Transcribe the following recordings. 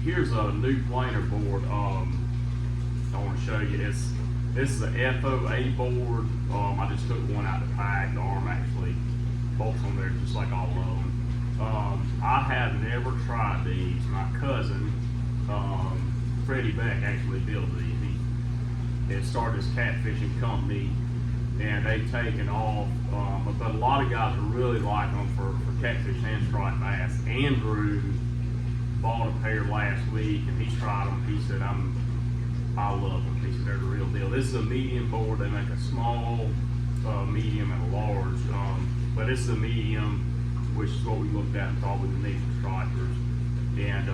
here's a new planer board. I want to show you this. This is a FOA board. I just took one out of the pack. The arm actually bolts on there just like all of them. I have never tried these. My cousin, Freddie Beck, actually built these. He had started his catfishing company, and they've taken off. But a lot of guys really like them for catfish and striped bass. Andrew bought a pair last week, and he's tried them. He said, I love them. He said they're the real deal. This is a medium board. They make a small, medium, and a large. But this is a medium, which is what we looked at and thought we would need for stripers. And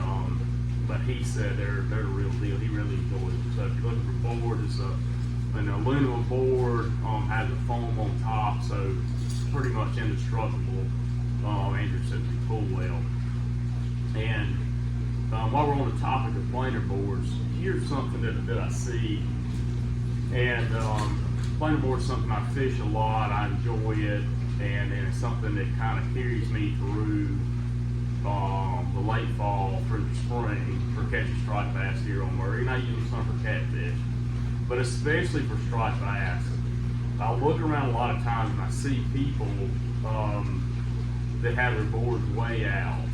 but he said they're the real deal. He really enjoys them. So if you're looking for board, it's an aluminum board, has a foam on top, so pretty much indestructible. Andrew said they pull well. And while we're on the topic of planer boards, here's something that I see. And planer board is something I fish a lot. I enjoy it, and it's something that kind of carries me through the late fall through the spring for catching striped bass here on Murray. And I use some for catfish, but especially for striped bass. I look around a lot of times and I see people that have their boards way out.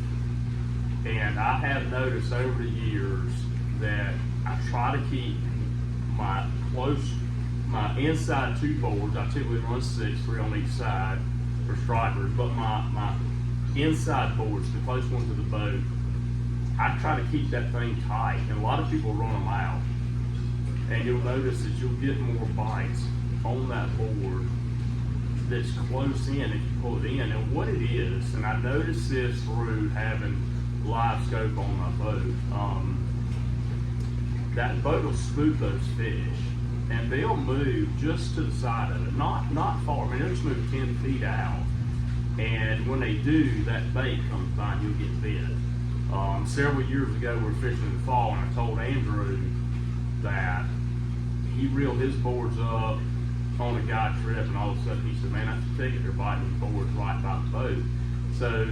And I have noticed over the years that I try to keep my inside two boards. I typically run 3 on each side for stripers, but my inside boards, the close one to the boat, I try to keep that thing tight. And a lot of people run them out. And you'll notice that you'll get more bites on that board that's close in if you pull it in. And what it is, and I noticed this through having live scope on my boat, that boat will spook those fish, and they'll move just to the side of it, not far. I mean, they'll just move 10 feet out, and when they do, that bait comes by and you'll get bit. Several years ago, we were fishing in the fall, and I told Andrew that he reeled his boards up on a guide trip, and all of a sudden he said, "Man, I can take it. They're biting the boards right by the boat." So,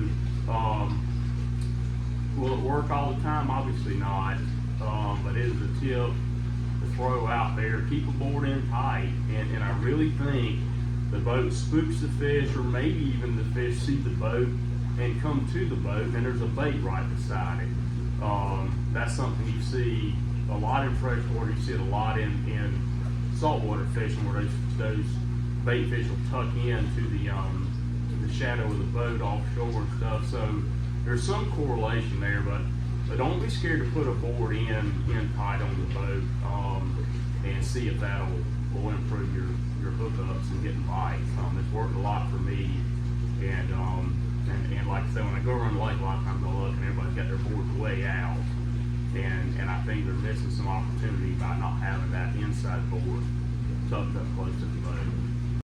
will it work all the time? Obviously not. But it is a tip to throw out there. Keep a board in tight, and I really think the boat spooks the fish, or maybe even the fish see the boat and come to the boat, and there's a bait right beside it. That's something you see a lot in freshwater. You see it a lot in saltwater fishing, where those bait fish will tuck into the shadow of the boat offshore and stuff. So there's some correlation there, but don't be scared to put a board in tight on the boat, and see if will improve your hookups and getting bites. It's worked a lot for me, and like I said, when I go around the lake, a lot of times I look and everybody's got their boards way out, and I think they're missing some opportunity by not having that inside board tucked up close to the boat.